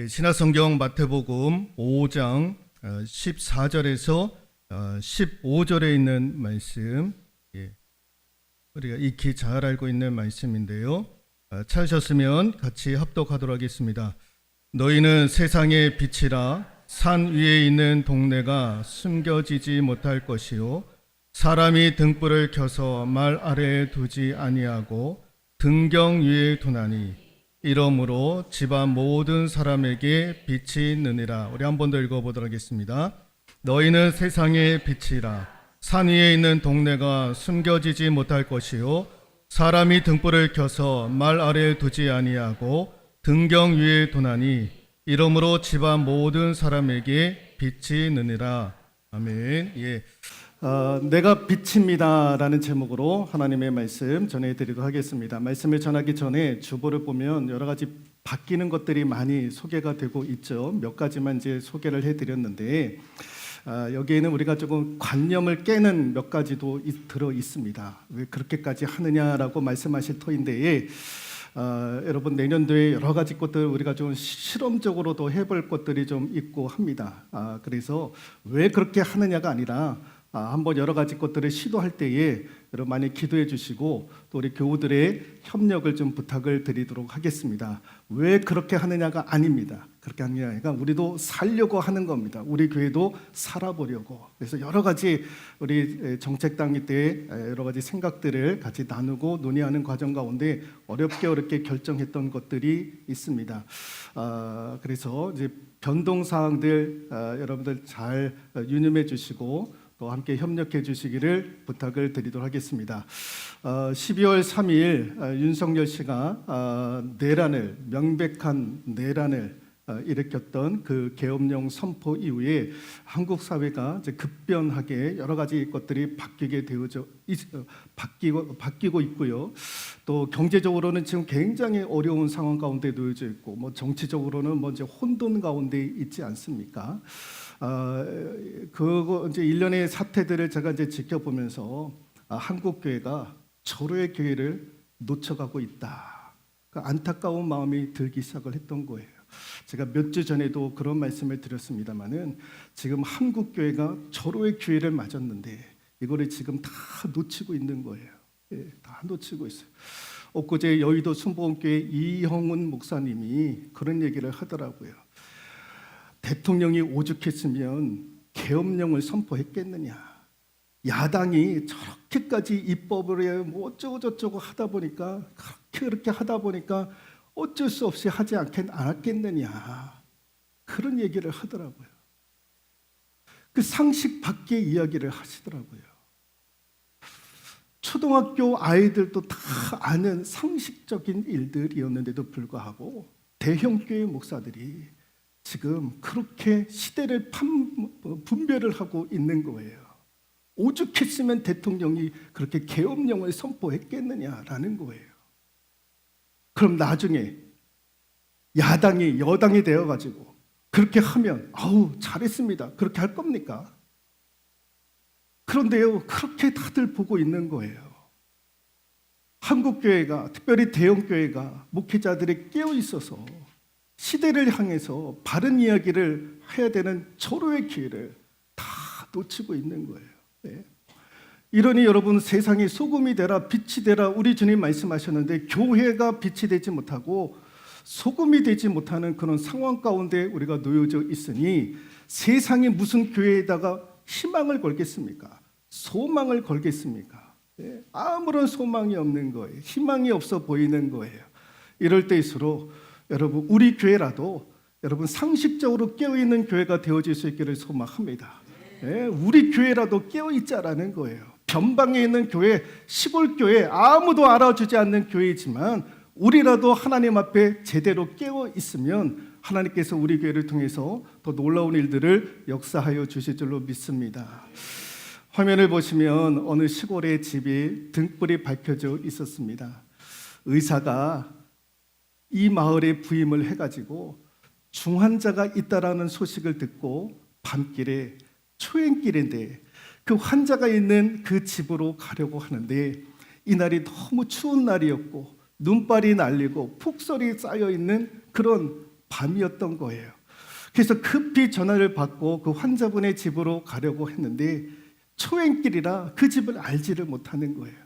신약성경 마태복음 5장 14절에서 15절에 있는 말씀, 우리가 익히 잘 알고 있는 말씀인데요. 찾으셨으면 같이 합독하도록 하겠습니다. 너희는 세상의 빛이라. 산 위에 있는 동네가 숨겨지지 못할 것이요 사람이 등불을 켜서 말 아래에 두지 아니하고 등경 위에 두나니 이러므로 집안 모든 사람에게 빛이 있느니라. 우리 한 번 더 읽어보도록 하겠습니다. 너희는 세상의 빛이라. 산 위에 있는 동네가 숨겨지지 못할 것이요 사람이 등불을 켜서 말 아래에 두지 아니하고 등경 위에 두나니 이러므로 집안 모든 사람에게 빛이 있느니라. 아멘. 내가 빛입니다 라는 제목으로 하나님의 말씀 전해드리도록 하겠습니다. 말씀을 전하기 전에 주보를 보면 여러 가지 바뀌는 것들이 많이 소개가 되고 있죠. 몇 가지만 이제 소개를 해드렸는데 여기에는 우리가 조금 관념을 깨는 몇 가지도 들어 있습니다. 왜 그렇게까지 하느냐라고 말씀하실 터인데 여러분 내년도에 여러 가지 것들 우리가 좀 실험적으로도 해볼 것들이 좀 있고 합니다. 그래서 왜 그렇게 하느냐가 아니라 한번 여러 가지 것들을 시도할 때에 여러분 많이 기도해 주시고 또 우리 교우들의 협력을 좀 부탁을 드리도록 하겠습니다. 왜 그렇게 하느냐가 아닙니다. 그렇게 하느냐가 아니라 우리도 살려고 하는 겁니다. 우리 교회도 살아보려고. 그래서 여러 가지 우리 정책 당기 때 여러 가지 생각들을 같이 나누고 논의하는 과정 가운데 어렵게 결정했던 것들이 있습니다. 그래서 이제 변동 사항들 여러분들 잘 유념해 주시고 또 함께 협력해 주시기를 부탁을 드리도록 하겠습니다. 12월 3일 윤석열 씨가 명백한 내란을 일으켰던 그 계엄령 선포 이후에 한국 사회가 이제 급변하게 여러 가지 것들이 바뀌고 있고요. 또 경제적으로는 지금 굉장히 어려운 상황 가운데 놓여져 있고, 정치적으로는 이제 혼돈 가운데 있지 않습니까? 그거 이제 일련의 사태들을 제가 이제 지켜보면서 한국 교회가 절호의 기회를 놓쳐가고 있다. 그 안타까운 마음이 들기 시작을 했던 거예요. 제가 몇 주 전에도 그런 말씀을 드렸습니다만은 지금 한국 교회가 절호의 기회를 맞았는데 이거를 지금 다 놓치고 있는 거예요. 다 놓치고 있어요. 엊그제 여의도 순복음교회 이형훈 목사님이 그런 얘기를 하더라고요. 대통령이 오죽했으면 계엄령을 선포했겠느냐. 야당이 저렇게까지 입법을 해 어쩌고 저쩌고 하다 보니까 그렇게 하다 보니까 어쩔 수 없이 하지 않았겠느냐. 그런 얘기를 하더라고요. 그 상식 밖의 이야기를 하시더라고요. 초등학교 아이들도 다 아는 상식적인 일들이었는데도 불구하고 대형교회 목사들이 지금 그렇게 시대를 분별을 하고 있는 거예요. 오죽했으면 대통령이 그렇게 계엄령을 선포했겠느냐라는 거예요. 그럼 나중에 야당이 여당이 되어가지고 그렇게 하면 잘했습니다. 그렇게 할 겁니까? 그런데요, 그렇게 다들 보고 있는 거예요. 한국교회가, 특별히 대형교회가 목회자들이 깨어있어서 시대를 향해서 바른 이야기를 해야 되는 절호의 기회를 다 놓치고 있는 거예요. 네. 이러니 여러분 세상이 소금이 되라 빛이 되라 우리 주님 말씀하셨는데 교회가 빛이 되지 못하고 소금이 되지 못하는 그런 상황 가운데 우리가 놓여져 있으니 세상이 무슨 교회에다가 희망을 걸겠습니까? 소망을 걸겠습니까? 네. 아무런 소망이 없는 거예요. 희망이 없어 보이는 거예요. 이럴 때일수록 여러분 우리 교회라도 여러분 상식적으로 깨어있는 교회가 되어질 수 있기를 소망합니다. 네, 우리 교회라도 깨어있자라는 거예요. 변방에 있는 교회, 시골 교회, 아무도 알아주지 않는 교회이지만 우리라도 하나님 앞에 제대로 깨어있으면 하나님께서 우리 교회를 통해서 더 놀라운 일들을 역사하여 주실 줄로 믿습니다. 화면을 보시면 어느 시골의 집이 등불이 밝혀져 있었습니다. 의사가 이 마을에 부임을 해가지고 중환자가 있다라는 소식을 듣고 밤길에 초행길인데 그 환자가 있는 그 집으로 가려고 하는데 이날이 너무 추운 날이었고 눈발이 날리고 폭설이 쌓여있는 그런 밤이었던 거예요. 그래서 급히 전화를 받고 그 환자분의 집으로 가려고 했는데 초행길이라 그 집을 알지를 못하는 거예요.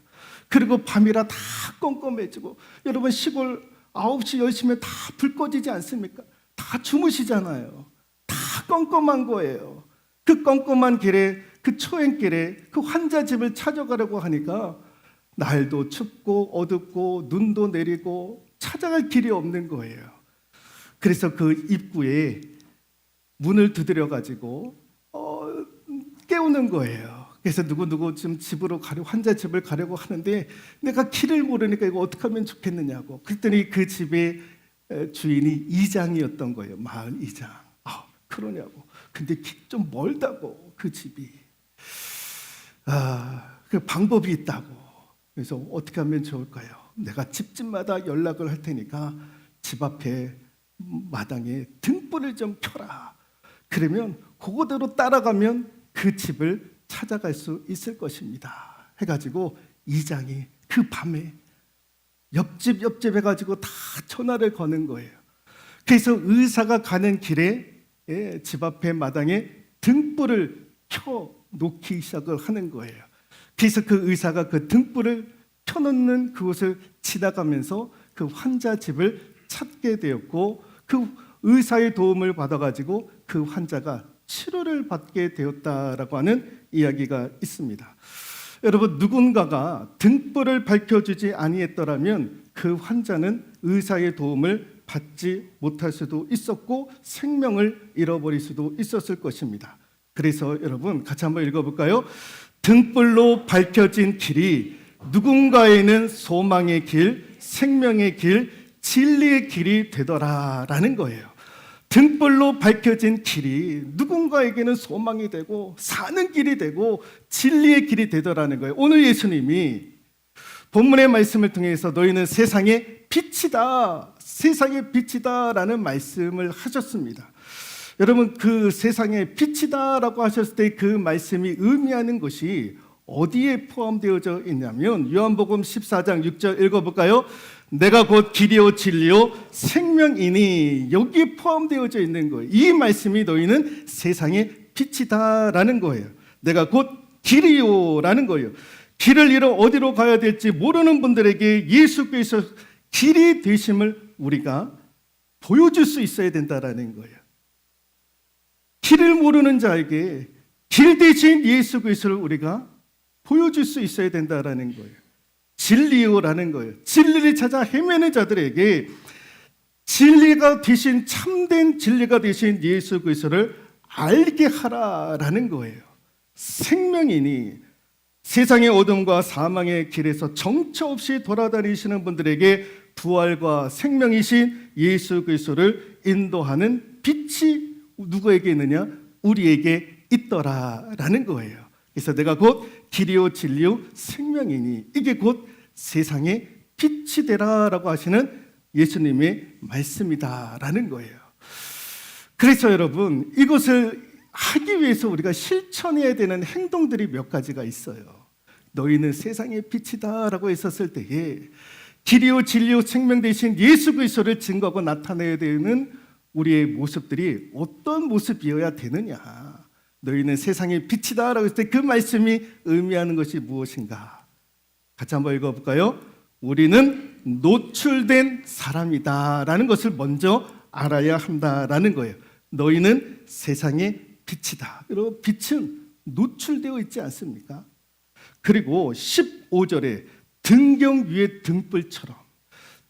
그리고 밤이라 다 껌껌해지고, 여러분 시골 9시 10시면 다 불 꺼지지 않습니까? 다 주무시잖아요. 다 껌껌한 거예요. 그 껌껌한 길에, 그 초행길에 그 환자 집을 찾아가려고 하니까 날도 춥고 어둡고 눈도 내리고 찾아갈 길이 없는 거예요. 그래서 그 입구에 문을 두드려 가지고 깨우는 거예요. 그래서 누구 좀 집으로 환자 집을 가려고 하는데 내가 길을 모르니까 이거 어떻게 하면 좋겠느냐고. 그랬더니 그 집의 주인이 이장이었던 거예요. 마을 이장. 그러냐고. 근데 좀 멀다고, 그 집이. 그 방법이 있다고. 그래서 어떻게 하면 좋을까요? 내가 집집마다 연락을 할 테니까 집 앞에 마당에 등불을 좀 켜라. 그러면 그거대로 따라가면 그 집을 찾아갈 수 있을 것입니다. 해가지고 이장이 그 밤에 옆집 해가지고 다 전화를 거는 거예요. 그래서 의사가 가는 길에 집 앞에 마당에 등불을 켜 놓기 시작을 하는 거예요. 그래서 그 의사가 그 등불을 켜놓는 그곳을 지나가면서 그 환자 집을 찾게 되었고, 그 의사의 도움을 받아가지고 그 환자가 치료를 받게 되었다라고 하는 이야기가 있습니다. 여러분, 누군가가 등불을 밝혀주지 아니했더라면 그 환자는 의사의 도움을 받지 못할 수도 있었고 생명을 잃어버릴 수도 있었을 것입니다. 그래서 여러분 같이 한번 읽어볼까요? 등불로 밝혀진 길이 누군가에는 소망의 길, 생명의 길, 진리의 길이 되더라라는 거예요. 등불로 밝혀진 길이 누군가에게는 소망이 되고 사는 길이 되고 진리의 길이 되더라는 거예요. 오늘 예수님이 본문의 말씀을 통해서 너희는 세상의 빛이다, 세상의 빛이다라는 말씀을 하셨습니다. 여러분, 그 세상의 빛이다라고 하셨을 때 그 말씀이 의미하는 것이 어디에 포함되어져 있냐면 요한복음 14장 6절 읽어볼까요? 내가 곧 길이요 진리요 생명이니, 여기에 포함되어져 있는 거예요. 이 말씀이 너희는 세상의 빛이다라는 거예요. 내가 곧 길이요라는 거예요. 길을 잃어 어디로 가야 될지 모르는 분들에게 예수께서 길이 되심을 우리가 보여줄 수 있어야 된다라는 거예요. 길을 모르는 자에게 길 대신 예수 그리스도를 우리가 보여줄 수 있어야 된다라는 거예요. 진리요라는 거예요. 진리를 찾아 헤매는 자들에게 진리가 되신, 참된 진리가 되신 예수 그리스도를 알게 하라라는 거예요. 생명이니, 세상의 어둠과 사망의 길에서 정처 없이 돌아다니시는 분들에게 부활과 생명이신 예수 그리스도를 인도하는 빛이 누구에게 있느냐? 우리에게 있더라라는 거예요. 그래서 내가 곧 길이요 진리요 생명이니, 이게 곧 세상의 빛이 되라라고 하시는 예수님의 말씀이다라는 거예요. 그래서 여러분, 이것을 하기 위해서 우리가 실천해야 되는 행동들이 몇 가지가 있어요. 너희는 세상의 빛이다라고 했었을 때에 길이요 진리요 생명 되신 예수 그리스도를 증거하고 나타내야 되는 우리의 모습들이 어떤 모습이어야 되느냐. 너희는 세상의 빛이다라고 했을 때 그 말씀이 의미하는 것이 무엇인가? 같이 한번 읽어볼까요? 우리는 노출된 사람이다라는 것을 먼저 알아야 한다라는 거예요. 너희는 세상의 빛이다. 여러분, 빛은 노출되어 있지 않습니까? 그리고 15절에 등경 위의 등불처럼,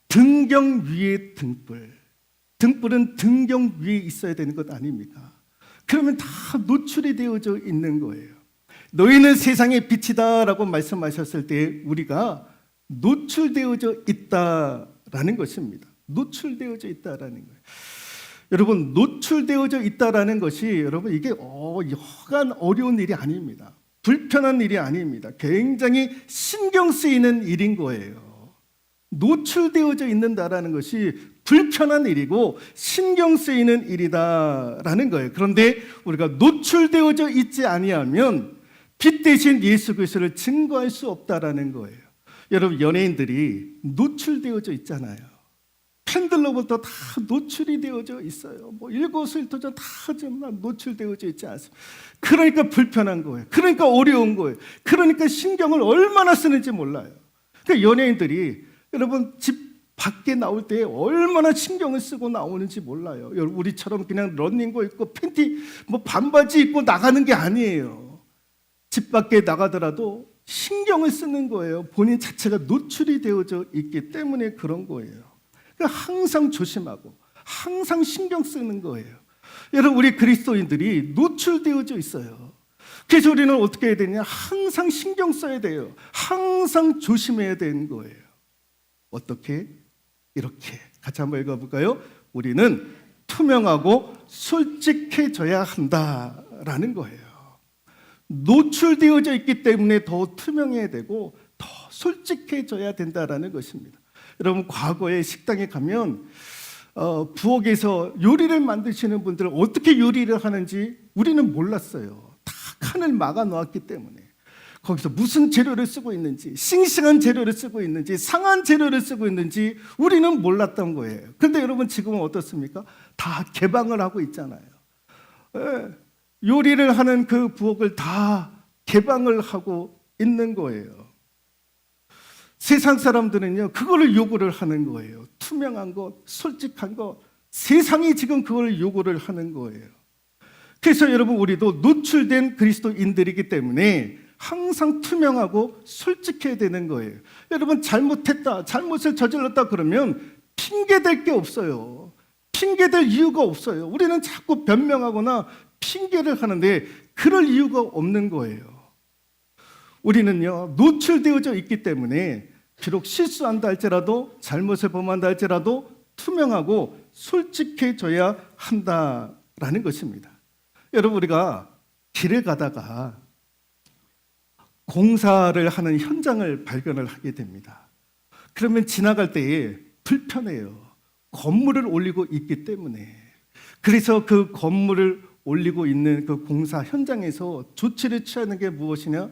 등경 위의 등불. 등불은 등경 위에 있어야 되는 것 아닙니까? 그러면 다 노출이 되어져 있는 거예요. 너희는 세상의 빛이다라고 말씀하셨을 때 우리가 노출되어져 있다라는 것입니다. 노출되어져 있다라는 거예요. 여러분, 노출되어져 있다라는 것이 여러분 이게 여간 어려운 일이 아닙니다. 불편한 일이 아닙니다. 굉장히 신경 쓰이는 일인 거예요. 노출되어져 있는다라는 것이 불편한 일이고 신경 쓰이는 일이다라는 거예요. 그런데 우리가 노출되어져 있지 아니하면 빛 대신 예수 그리스도를 증거할 수 없다라는 거예요. 여러분, 연예인들이 노출되어져 있잖아요. 핸들로부터 다 노출이 되어져 있어요. 뭐 일거수일투족 다 지금 노출되어져 있지 않습니까? 그러니까 불편한 거예요. 그러니까 어려운 거예요. 그러니까 신경을 얼마나 쓰는지 몰라요. 그러니까 연예인들이 여러분 집 밖에 나올 때 얼마나 신경을 쓰고 나오는지 몰라요. 우리처럼 그냥 러닝거 입고 팬티 뭐 반바지 입고 나가는 게 아니에요. 집 밖에 나가더라도 신경을 쓰는 거예요. 본인 자체가 노출이 되어져 있기 때문에 그런 거예요. 그러니까 항상 조심하고 항상 신경 쓰는 거예요. 여러분 우리 그리스도인들이 노출되어져 있어요. 그래서 우리는 어떻게 해야 되냐? 항상 신경 써야 돼요. 항상 조심해야 되는 거예요. 어떻게? 이렇게 같이 한번 읽어볼까요? 우리는 투명하고 솔직해져야 한다라는 거예요. 노출되어져 있기 때문에 더 투명해야 되고 더 솔직해져야 된다라는 것입니다. 여러분 과거에 식당에 가면 부엌에서 요리를 만드시는 분들은 어떻게 요리를 하는지 우리는 몰랐어요. 다 칸을 막아 놓았기 때문에 거기서 무슨 재료를 쓰고 있는지, 싱싱한 재료를 쓰고 있는지, 상한 재료를 쓰고 있는지 우리는 몰랐던 거예요. 그런데 여러분 지금은 어떻습니까? 다 개방을 하고 있잖아요. 요리를 하는 그 부엌을 다 개방을 하고 있는 거예요. 세상 사람들은요, 그거를 요구를 하는 거예요. 투명한 것, 솔직한 것, 세상이 지금 그걸 요구를 하는 거예요. 그래서 여러분 우리도 노출된 그리스도인들이기 때문에 항상 투명하고 솔직해야 되는 거예요. 여러분 잘못했다, 잘못을 저질렀다 그러면 핑계댈 게 없어요. 핑계댈 이유가 없어요. 우리는 자꾸 변명하거나 핑계를 하는데 그럴 이유가 없는 거예요. 우리는요 노출되어져 있기 때문에 비록 실수한다 할지라도 잘못을 범한다 할지라도 투명하고 솔직해져야 한다라는 것입니다. 여러분 우리가 길을 가다가 공사를 하는 현장을 발견을 하게 됩니다. 그러면 지나갈 때에 불편해요. 건물을 올리고 있기 때문에. 그래서 그 건물을 올리고 있는 그 공사 현장에서 조치를 취하는 게 무엇이냐?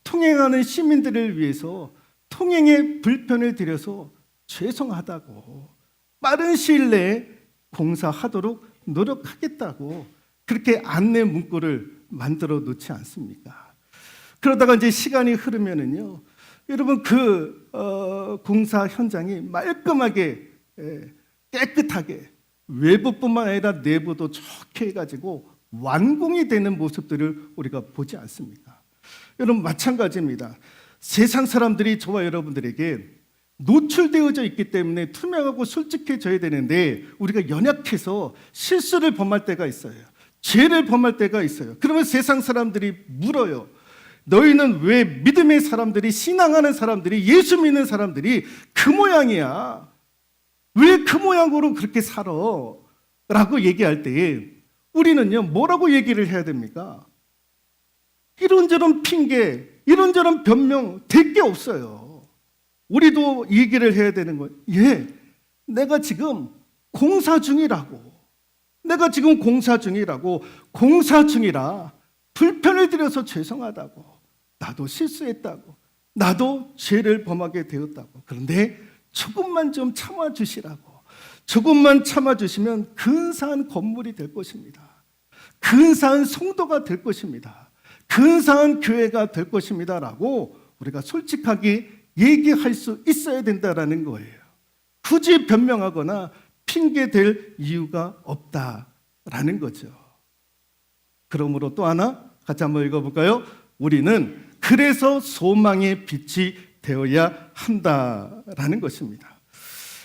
통행하는 시민들을 위해서 통행에 불편을 드려서 죄송하다고 빠른 시일 내에 공사하도록 노력하겠다고 그렇게 안내 문구를 만들어 놓지 않습니까? 그러다가 이제 시간이 흐르면은요, 여러분 그 공사 현장이 말끔하게 깨끗하게 외부뿐만 아니라 내부도 좋게 해가지고 완공이 되는 모습들을 우리가 보지 않습니까? 여러분 마찬가지입니다. 세상 사람들이 저와 여러분들에게 노출되어져 있기 때문에 투명하고 솔직해져야 되는데 우리가 연약해서 실수를 범할 때가 있어요. 죄를 범할 때가 있어요. 그러면 세상 사람들이 물어요. 너희는 왜 믿음의 사람들이, 신앙하는 사람들이, 예수 믿는 사람들이 그 모양이야? 왜 그 모양으로 그렇게 살아? 라고 얘기할 때 우리는요 뭐라고 얘기를 해야 됩니까? 이런저런 핑계, 이런저런 변명 될 게 없어요. 우리도 얘기를 해야 되는 거예요. 예, 내가 지금 공사 중이라고. 내가 지금 공사 중이라 불편을 드려서 죄송하다고. 나도 실수했다고. 나도 죄를 범하게 되었다고. 그런데 조금만 좀 참아주시라고. 조금만 참아주시면 근사한 건물이 될 것입니다. 근사한 성도가 될 것입니다. 근사한 교회가 될 것입니다. 라고 우리가 솔직하게 얘기할 수 있어야 된다는 거예요. 굳이 변명하거나 핑계댈 이유가 없다라는 거죠. 그러므로 또 하나 같이 한번 읽어볼까요? 우리는 그래서 소망의 빛이 되어야 한다라는 것입니다.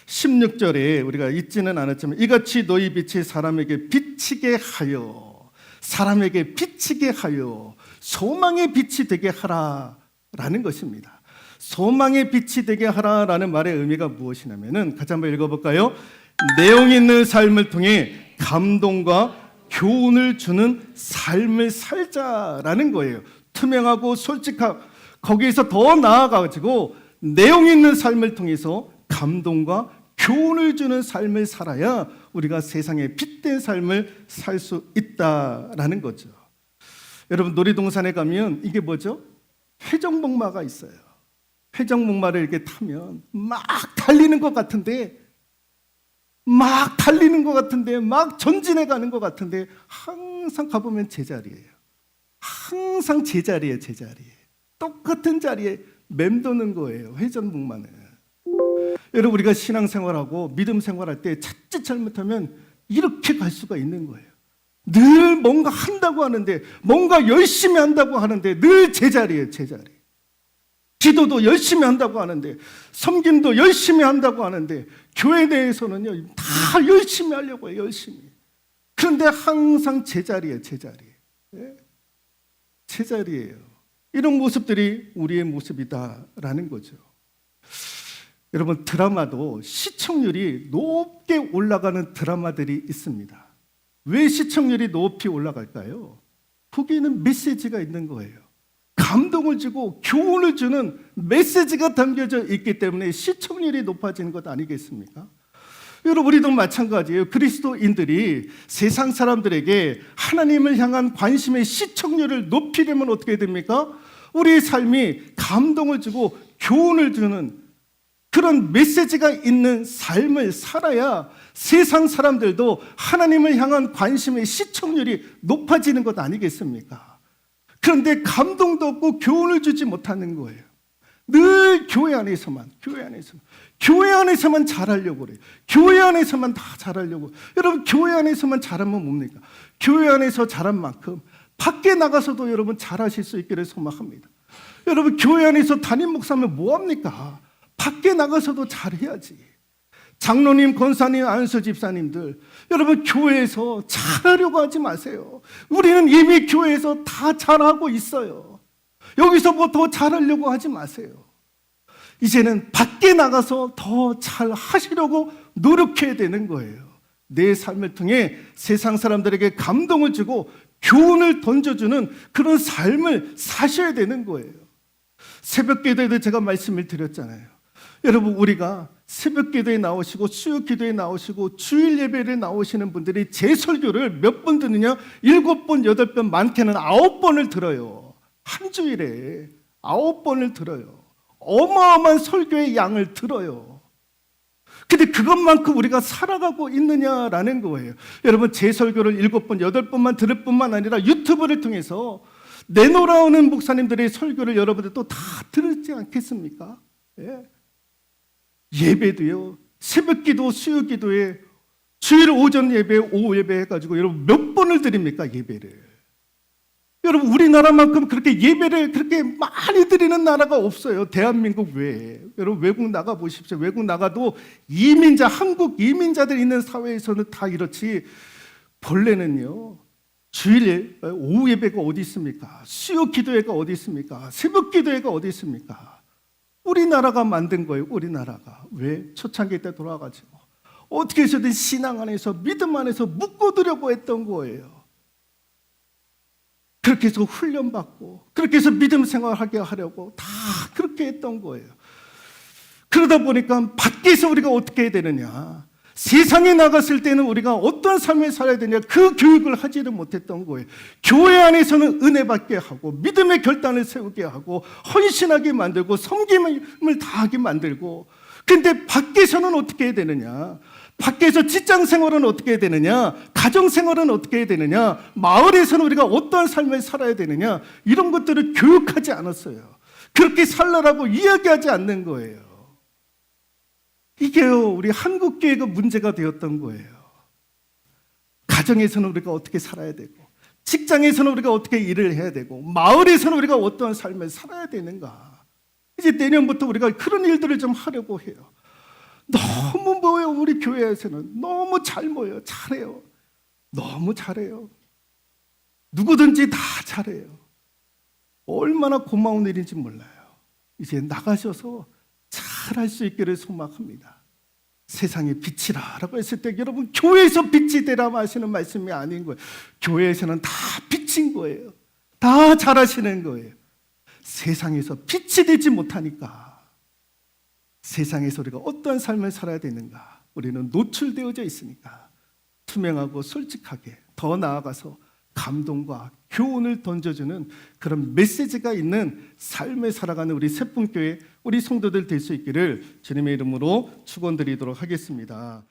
16절에 우리가 잊지는 않았지만 이같이 너희 빛이 사람에게 비치게 하여 소망의 빛이 되게 하라라는 것입니다. 소망의 빛이 되게 하라라는 말의 의미가 무엇이냐면은 같이 한번 읽어볼까요? 내용 있는 삶을 통해 감동과 교훈을 주는 삶을 살자라는 거예요. 투명하고 솔직하고 거기에서 더 나아가지고 내용 있는 삶을 통해서 감동과 교훈을 주는 삶을 살아야 우리가 세상에 빛된 삶을 살 수 있다라는 거죠. 여러분 놀이동산에 가면 이게 뭐죠? 회전목마가 있어요. 회전목마를 이렇게 타면 막 달리는 것 같은데 막 달리는 것 같은데, 막 전진해 가는 것 같은데 항상 가보면 제자리예요. 항상 제자리에 똑같은 자리에 맴도는 거예요. 회전목마는. 여러분, 우리가 신앙생활하고 믿음 생활할 때 자칫 잘못하면 이렇게 갈 수가 있는 거예요. 늘 뭔가 한다고 하는데, 뭔가 열심히 한다고 하는데 늘 제자리에. 기도도 열심히 한다고 하는데, 섬김도 열심히 한다고 하는데, 교회 내에서는요 다 열심히 하려고 해요. 열심히. 그런데 항상 제자리에. 예? 제자리예요. 이런 모습들이 우리의 모습이다라는 거죠. 여러분, 드라마도 시청률이 높게 올라가는 드라마들이 있습니다. 왜 시청률이 높이 올라갈까요? 거기에는 메시지가 있는 거예요. 감동을 주고 교훈을 주는 메시지가 담겨져 있기 때문에 시청률이 높아지는 것 아니겠습니까? 여러분, 우리도 마찬가지예요. 그리스도인들이 세상 사람들에게 하나님을 향한 관심의 시청률을 높이려면 어떻게 됩니까? 우리의 삶이 감동을 주고 교훈을 주는 그런 메시지가 있는 삶을 살아야 세상 사람들도 하나님을 향한 관심의 시청률이 높아지는 것 아니겠습니까? 그런데 감동도 없고 교훈을 주지 못하는 거예요. 늘 교회 안에서만 잘하려고 그래요. 교회 안에서만 다 잘하려고. 여러분, 교회 안에서만 잘하면 뭡니까? 교회 안에서 잘한 만큼 밖에 나가서도 여러분 잘하실 수 있기를 소망합니다. 여러분, 교회 안에서 담임 목사면 뭐합니까? 밖에 나가서도 잘해야지. 장로님, 권사님, 안수 집사님들, 여러분 교회에서 잘하려고 하지 마세요. 우리는 이미 교회에서 다 잘하고 있어요. 여기서 뭐 더 잘하려고 하지 마세요. 이제는 밖에 나가서 더 잘하시려고 노력해야 되는 거예요. 내 삶을 통해 세상 사람들에게 감동을 주고 교훈을 던져주는 그런 삶을 사셔야 되는 거예요. 새벽 기도에도 제가 말씀을 드렸잖아요. 여러분, 우리가 새벽 기도에 나오시고 수요 기도에 나오시고 주일 예배에 나오시는 분들이 제 설교를 몇 번 듣느냐? 7번, 8번, 많게는 9번을 들어요. 한 주일에 9번을 들어요. 어마어마한 설교의 양을 들어요. 근데 그것만큼 우리가 살아가고 있느냐라는 거예요. 여러분, 제 설교를 7번, 8번만 들을 뿐만 아니라 유튜브를 통해서 내놓아오는 목사님들의 설교를 여러분들도 다 들었지 않겠습니까? 예. 예배도요, 새벽 기도, 수요 기도에 주일 오전 예배, 오후 예배 해가지고 여러분 몇 번을 드립니까? 예배를. 여러분, 우리나라만큼 그렇게 예배를 그렇게 많이 드리는 나라가 없어요. 대한민국 외에. 여러분, 외국 나가 보십시오. 외국 나가도 이민자, 한국 이민자들 있는 사회에서는 다 이렇지. 본래는요, 주일 오후 예배가 어디 있습니까? 수요 기도회가 어디 있습니까? 새벽 기도회가 어디 있습니까? 우리나라가 만든 거예요. 우리나라가. 왜? 초창기 때 돌아가지고 어떻게 해서든 신앙 안에서, 믿음 안에서 묶어두려고 했던 거예요. 그렇게 해서 훈련받고, 그렇게 해서 믿음 생활하게 하려고 다 그렇게 했던 거예요. 그러다 보니까 밖에서 우리가 어떻게 해야 되느냐, 세상에 나갔을 때는 우리가 어떤 삶을 살아야 되냐, 그 교육을 하지를 못했던 거예요. 교회 안에서는 은혜 받게 하고, 믿음의 결단을 세우게 하고, 헌신하게 만들고, 섬김을 다하게 만들고, 근데 밖에서는 어떻게 해야 되느냐, 밖에서 직장 생활은 어떻게 해야 되느냐, 가정 생활은 어떻게 해야 되느냐, 마을에서는 우리가 어떤 삶을 살아야 되느냐, 이런 것들을 교육하지 않았어요. 그렇게 살라라고 이야기하지 않는 거예요. 이게요, 우리 한국교회가 문제가 되었던 거예요. 가정에서는 우리가 어떻게 살아야 되고, 직장에서는 우리가 어떻게 일을 해야 되고, 마을에서는 우리가 어떤 삶을 살아야 되는가. 이제 내년부터 우리가 그런 일들을 좀 하려고 해요. 너무 뭐예요, 우리 교회에서는 너무 잘 모여요. 잘해요. 너무 잘해요. 누구든지 다 잘해요. 얼마나 고마운 일인지 몰라요. 이제 나가셔서 잘할 수 있기를 소망합니다. 세상에 빛이라라고 했을 때 여러분, 교회에서 빛이 되라 하시는 말씀이 아닌 거예요. 교회에서는 다 빛인 거예요. 다 잘하시는 거예요. 세상에서 빛이 되지 못하니까 세상에서 우리가 어떤 삶을 살아야 되는가, 우리는 노출되어져 있으니까 투명하고 솔직하게, 더 나아가서 감동과 교훈을 던져주는 그런 메시지가 있는 삶을 살아가는 우리 새쁨교회, 우리 성도들 될 수 있기를 주님의 이름으로 축원드리도록 하겠습니다.